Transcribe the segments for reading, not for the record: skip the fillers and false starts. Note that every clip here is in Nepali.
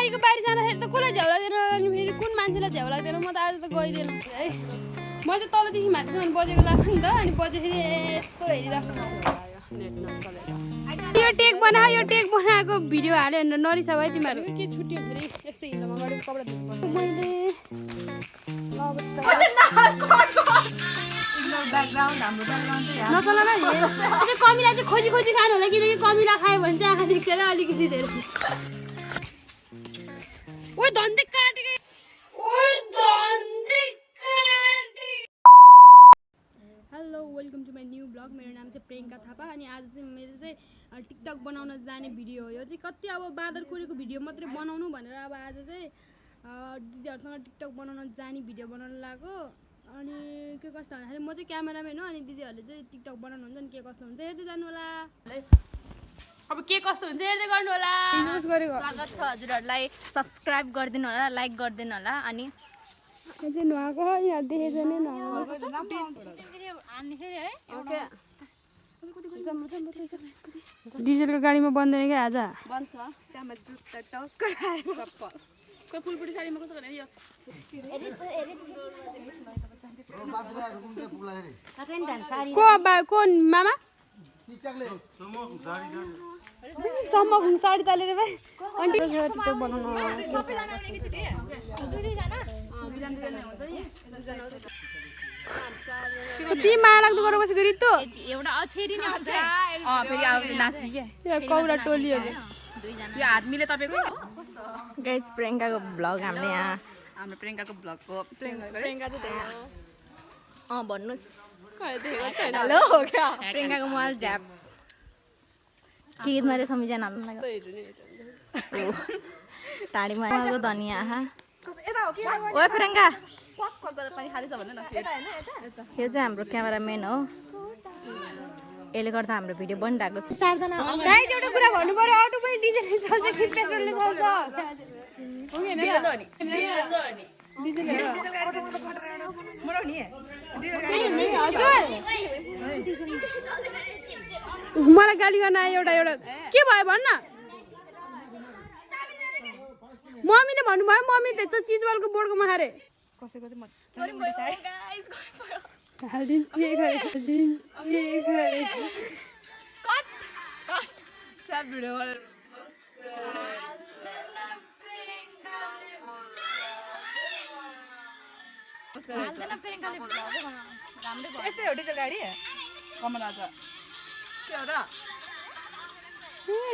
बारीको बारी जाँदाखेरि त कसलाई झ्याउ लाग्दैन अनि फेरि कुन मान्छेलाई झ्याउ लाग्दैन म त आज त गइदिएन है म चाहिँ तलदेखि माथिसम्म बजेको लाग्छ नि त अनि बजेखेरि यस्तो हेरिराख्नु यो टेक बनाएको भिडियो हाल्यो भनेर नरिसाउ है तिमीहरू के छुट्टी हुन्छ अरे यस्तो हिलोमा गरेको कपडा धुनुपर्छ मैले नचला न कमिला चाहिँ खोजी खानु होला किनकि कमिला खायो भने चाहिँ आँखा देख्छ र अलिकति धेरै ओइ धन्दै काटेको hello welcome to my new blog मेरो नाम चाहिँ प्रियङ्का थापा अनि आज चाहिँ मेरो चाहिँ टिकटक बनाउन जाने भिडियो हो यो चाहिँ कति अब बादर कुरेको भिडियो मात्रै बनाउनु भनेर अब आज चाहिँ दिदीहरूसँग टिकटक बनाउन जाने भिडियो बनाउन लाग्यो अनि के कस्तो भन्दाखेरि म चाहिँ क्यामेराम्यान हो अनि दिदीहरूले चाहिँ टिकटक बनाउनुहुन्छ नि के कस्तो हुन्छ हेर्दै जानु होला अब के कस्तो हुन्छ हेर्दै गर्नु होला स्वागत छ हजुरहरूलाई सब्स्क्राइब गरिदिनु होला लाइक गरिदिनु होला अनि चाहिँ नुहाएको यहाँ देखेको नै डिजेलको गाडीमा बन्दैन क्या आज बन्छ त्यहाँमा जुत्ता टक्क कोही फुलपुरी साडीमा कस्तो गर्ने यो को मामा सम्म साडी तालेर भाइ अनि टिकटक बनाउनु कति माया लाग्दो गरेर बसेको रित्तो एउटा फेरि नै आउँछ फेरि आउँछ नाच्ने के कौडा टोलीहरू यो हात मिले तपाईको गाइस प्रियङ्काको ब्लग हामीले यहाँ हाम्रो प्रियङ्काको ब्लगको प्रियङ्का चाहिँ भन्नुस् हेलो प्रियङ्काको मोबाइल झ्याप के गीत मैले सम्झना लाग्यो टाढीमा आएको धनिया ओ प्रियङ्का यो चाहिँ हाम्रो क्यामेराम्यान हो यसले गर्दा हाम्रो भिडियो बनिरहेको छ चारजना एउटा कुरा भन्नु पर्यो अटो पनि डिजेलले चल्छ कि पेट्रोलले चल्छ मलाई गाली गर्न आयो एउटा के भयो भन्न मम्मीले भन्नुभयो मम्मी त्यस्तो चिजवालको बोर्डको मारे कसैको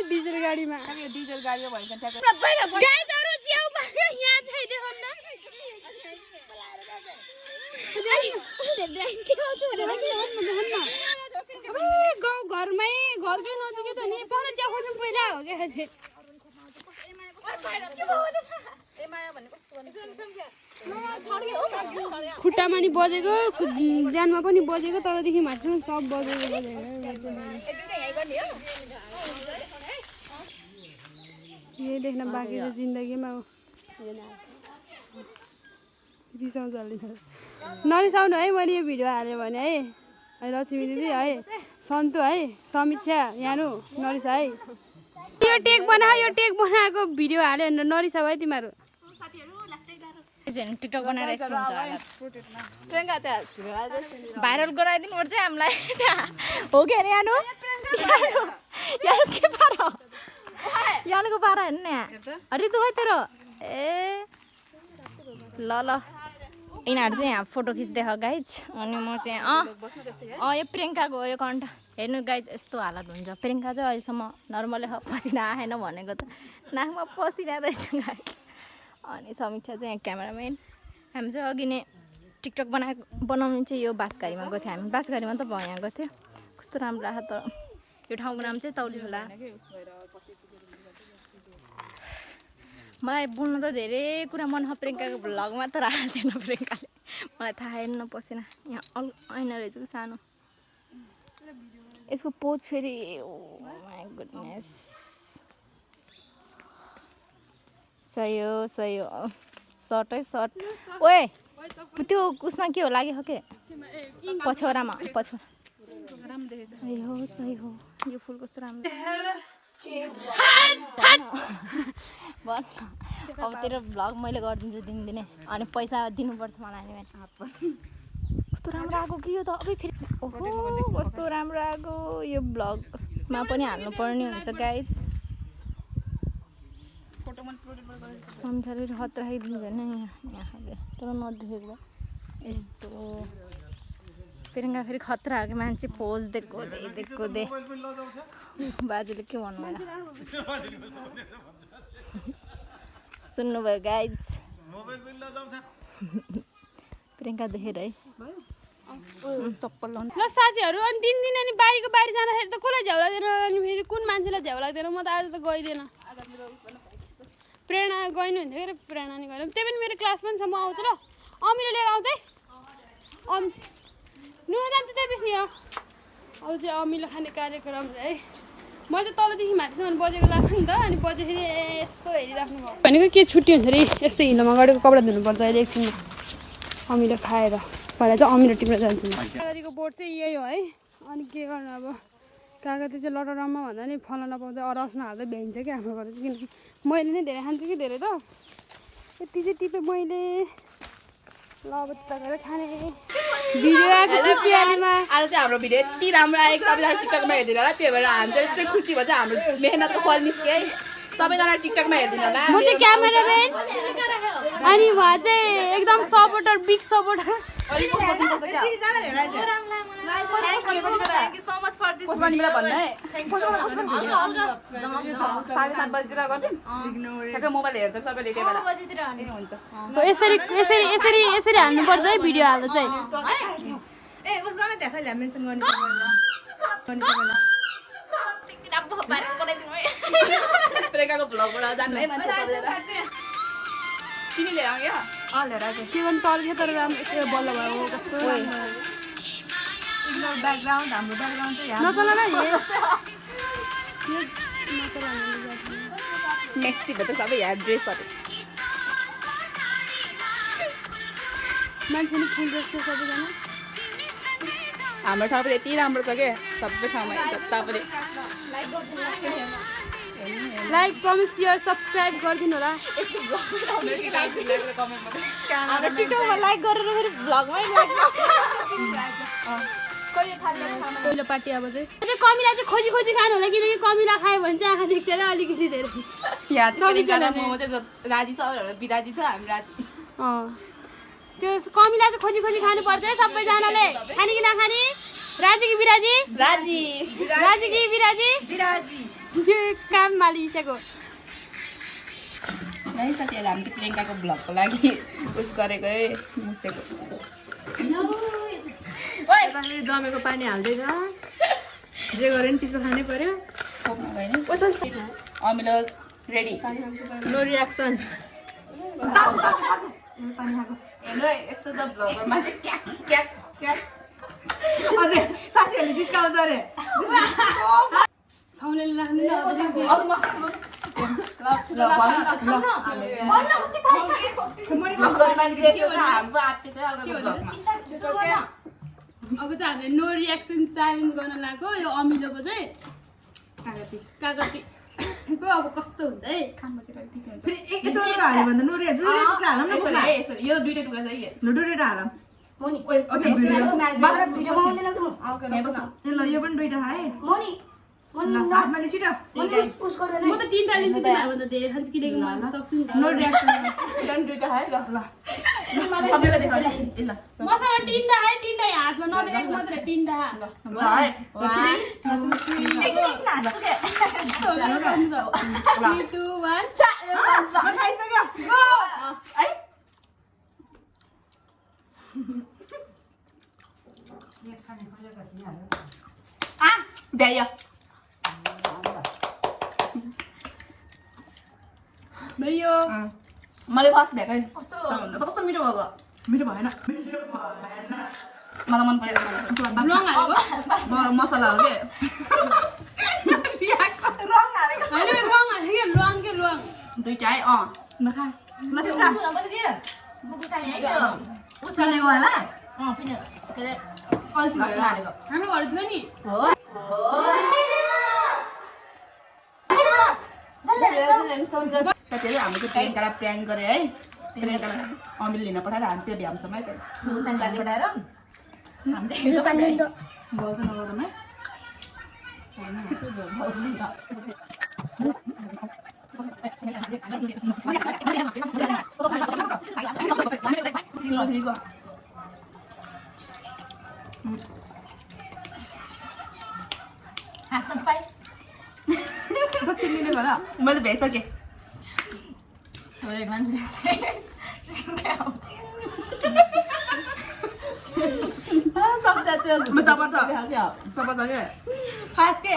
डिजल गाडीमा डिजल गाडी भन्छ गाउँ घरमै घरकै नजिकै त नि पहिला चिया खोज्नु पहिला हो क्या खुट्टामा नि बजेको ज्यानमा पनि बजेको तलदेखि माथिसम्म सब बजेको यही देख्न बाँकी छ जिन्दगीमा रिसाउँछ नरिसाउनु है मैले यो भिडियो हालेँ भने है लक्ष्मी दिदी है सन्तु है समीक्षा यानु नरिसा है यो टेक बनाएको भिडियो हाल्यो भनेर नरिसाउ है तिमीहरू टिकटक बनाएर यस्तो हुन्छ भाइरल गराइदिनु पर्छ हामीलाई हो कि अरे यानु के पारा यानुको पारा हेर्नु न अरे तँ खै तेरो ए ल यिनीहरू चाहिँ यहाँ फोटो खिच्दै हो गाइज अनि म चाहिँ यो प्रियङ्काको यो कन्ठ हेर्नु गाइज यस्तो हालत हुन्छ प्रियङ्का चाहिँ अहिलेसम्म नर्मलै पसिना आएन भनेको त नाकमा पसिना रहेछ गाइज अनि समीक्षा चाहिँ यहाँ क्यामेराम्यान हामी चाहिँ अघि नै टिकटक बनाउनु चाहिँ यो बाँसघारीमा गएको थियो हामी बाँसघारीमा त यहाँ गएको थियो कस्तो राम्रो आएको त यो ठाउँको नाम चाहिँ तौली खोला मलाई बोल्नु त धेरै कुरा मन हो प्रियङ्काको भ्लगमा तर हाल्दैन प्रियङ्काले मलाई थाहा हेर्नु पसेन यहाँ ऐना रहेछ कि सानो यसको पोज फेरि माई गुडनेस सही हो सर्टै सर्ट ओए त्यो उसमा के हो लाग्यो हो के पछौरामा सही हो यो फुल कस्तो राम्रो अब तेरो भ्लग मैले गरिदिन्छु दिनदिनै अनि पैसा दिनुपर्छ मलाई नि कस्तो राम्रो आएको कि यो त अबै फेरि ओहो कस्तो राम्रो आएको यो भ्लगमा पनि हाल्नु पर्ने हुन्छ गाइज सम्झाएर हात राखिदिन्छ नि यहाँ तर नदेखेको यस्तो प्रियङ्का फेरि खतरा हो कि मान्छे पोज दिएको दे बाजेले के भन्नुभयो सुन्नुभयो गाइज प्रियङ्का देखेर है चप्पल लाउनु ल साथीहरू अनि 3 दिन अनि बारीको बारी जाँदाखेरि त कसलाई झ्याउ लाग्दैन अनि फेरि कुन मान्छेलाई झ्याउ लाग्दैन म त आज त गइदिएन प्रेरणा गएन भने फेरि प्रेरणा नि गएन त्यही पनि मेरो क्लास पनि छ म आउँछु ल अमिलो लिएर आउँछ है नुन जान्छ त्यसपछि नि अब चाहिँ अमिलो खाने कार्यक्रम है म चाहिँ तलदेखि माथिसम्म बजेको लाग्छ नि त अनि बजेखेरि यस्तो हेरिराख्नु भयो भनेको के छुट्टी हुन्छ अरे यस्तो हिलोमा गढेको कपडा धुनुपर्छ अहिले एकछिनमा अमिलो खाएर पहिला चाहिँ अमिलो टिप्न जान्छु कागतीको बोर्ड चाहिँ यही हो है अनि के गर्नु अब कागती चाहिँ लटरममा भन्दा नि फल्न नपाउँदा रस नहाल्दै भ्याइन्छ कि हाम्रो घर चाहिँ किनकि मैले नै धेरै खान्छु कि धेरै त यति चाहिँ टिपेँ मैले ल अब गएर खाने भिडियो आएको पियालीमा आज चाहिँ हाम्रो भिडियो यति राम्रो आएको सबैजना टिकटकमा हेरिदिनु होला त्यही भएर हामी चाहिँ खुसी भन्छ हाम्रो मेहनतको फल निस्क्यो है सबैजना टिकटकमा हेरिदिनु होला म चाहिँ क्यामेराम्यान अनि उहाँ चाहिँ एकदम सपोर्टर बिग सपोर्टर मोबाइल हेर्छ सबैले यसरी यसरी यसरी यसरी हाल्नुपर्छ है भिडियो हाल्दा चाहिँ प्रेकाको भ्लगबाट जान्नु है मान्छे तिमी लिएर आऊ लिएर आएको के गर्नु तर्क्यो तर राम्रो बल्ल भयो कस्तो ब्याकग्राउन्ड हाम्रो ब्याकग्राउन्ड चाहिँ नचला न मेक्सी भयो सबै यहाँ ड्रेसहरू मान्छे नि फुल जस्तो सबैजना हाम्रो ठाउँ पनि यति राम्रो छ क्या सबै ठाउँमा जता पनि लाइक कमेन्ट सेयर सब्सक्राइब गरिदिनु होला हाम्रो टिकटकमा लाइक गरेर फेरि भ्लगमै पहिलो पार्टी अब चाहिँ कमिला चाहिँ खोजी खोजी खानु होला किनकि कमिला खायो भने चाहिँ आँखा देख्छ र अलिकति धेरै यहाँ चाहिँ राजी छ बिराजी छ हामी राजी त्यो कमिला चाहिँ खोजी खोजी खानुपर्छ है सबैजनाले खाने कि नखाने राजी कि बिराजी राजी राजी कि बिराजी बिराजी के काम मालिसकेको है साथीहरू हामी चाहिँ प्रियङ्काको भ्लगको लागि उस गरेको है मुसेको जमेको पानी हाल्दैछ जे गरे नि चिसो खानै पर्यो अमिलो रेडी नो रियाक्सन हेर्नु है यस्तो त भ्लगरमा चाहिँ क्याक क्याक क्याक अझै साथीहरूले जिस्काउँछ अरे ठाउँले राख्ने अब चाहिँ हामीले नो रियाक्सन च्यालेन्ज गर्न लाग्यो यो अमिलोको चाहिँ कागतीको अब कस्तो हुन्छ है यो दुईटा टुक्रा चाहिँ यो पनि दुईटा खाए म त 3टा लिन्छु तिमीहरूभन्दा धेरै खान्छु किनकि म सक्छु नि दुईटा खाए ल सबैको देखाउने ल मसँग 3टा है 3टा हातमा नदेखेको मात्र 3टा भ्यायो भयो मैले फर्स्ट भ्याएको कस्तो मिठो भएको मिठो भएन मलाई मन परेको रङ हालेको गरम मसला हो के होइन रङ हालेको के रङ दुईटा है नखा ल सिक्नु उठालेको होला मसला हालेको हाम्रो घर थियो नि साथीहरू हाम्रो चाहिँ प्रियङ्कालाई प्र्याङ्क गरे है प्रियङ्कालाई अमिल लिन पठाएर हामी चाहिँ भ्याउँछौँ है पठाएर बोल्छ नगर्दामा हाँस्न पाएँ चिन्ने गर मैले भ्याइसकेँ सक्छ त्यो चपाछ के फास्ट के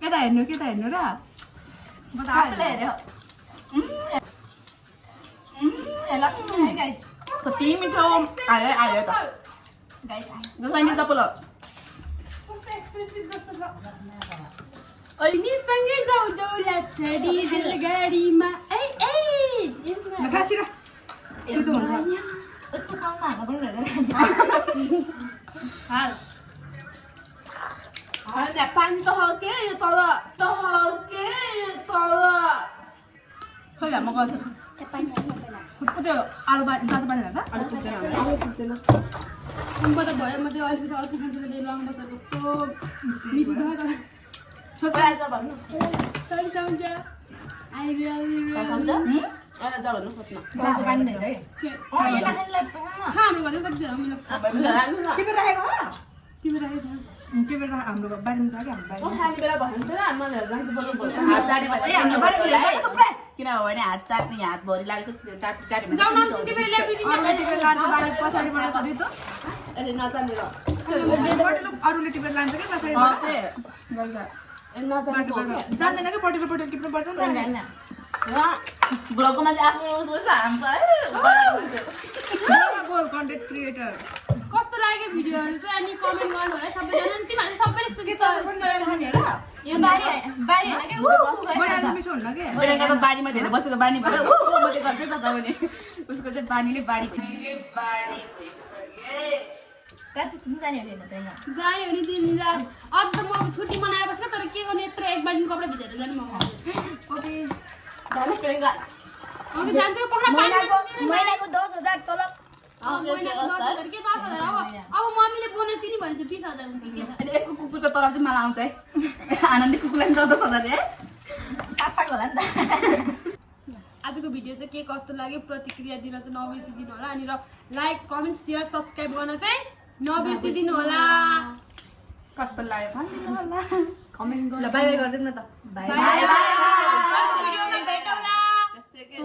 यता हेर्नु र आफूले हेऱ्यो लक्ष्मी है गाइज कति मिठो आयो त गाइज जसमा नि चपल सँगै जाऊ जाऊ लाग्छ डिजेल गाडीमा खासिरा त्यो त हुन्छ उसको साउन्डमा हाल्न पनि रहेछ पानी त के यो तल खै म गर्छु त्यो आलु तातो पानी हाल्दा आलु पुग्दैन म त भयो म चाहिँ अलिक अर्को खान्छु मैले लङ बसेर कस्तो मिठो छ छोटो आएर भन्नु सरी सम्झ आई रियली आएर जा भन्नु खोज्न तातो पानी भेट्छ है हाम्रो घरमा कति छ हामीलाई तिमी राखेको हो तिमी राखेको छ त्यो बेला हाम्रो बारीमा छ कि हाम्रो बारीमा खाने बेला भन्नु थिएन मैले जान्छु बोल्नु हात चाटे भने किनभने हात चाट्ने हात भरि लागेको छ चाटे जाऊ न तिमीले ल्याउनु अरूले टिपेर लान्छ बारी पछाडिबाट सबै त अरे नचाने र अरूले टिपेर लान्छ कि पछाडिबाट जान्दैन कि पटेलो टिप्नु पर्छ नि त ब्लगको मान्छे आफ्नो हाम्रो कन्टेन्ट क्रिएटर कस्तो लाग्यो भिडियोहरू चाहिँ अनि कमेन्ट गर्नु होला सबैजना अनि तिमीहरूले सबैले यो बारी होइन के बनाएर मिठो हुन्न के प्रियङ्का त बारीमा धेरै बसेको बानी भयो मात्रै गर्छ त तपाईँले उसको चाहिँ बानीले बारी भइसक्यो प्र्याक्टिस पनि जाने होइन त यहाँ जाने हो नि दिन रात अझ त म अब छुट्टी मनाएर बस्छ तर के गर्ने यत्रो एक बाल्टिन कपडा भिजेर जाने म जानु प्रियङ्का अब जान्छु पक्रा महिनाको 10,000 तलब के 10,000 अब मम्मीले बोनस दिने भने चाहिँ 20,000 हुन्छ के अनि यसको कुकुरको तलब चाहिँ मलाई आउँछ है आनन्दी कुकुरलाई 10,000 है पापाको होला नि त आजको भिडियो चाहिँ के कस्तो लाग्यो प्रतिक्रिया दिन चाहिँ नबिर्सिदिनु होला अनि र लाइक कमेन्ट सेयर सब्सक्राइब गर्न चाहिँ नबिर्सिदिनु होला कस्तो लाग्यो भनिदिनु होला कमेन्ट ल बाई बाई गरिदिनु न त बाई बाई भिडियोमा भेटौँला त्यस्तै के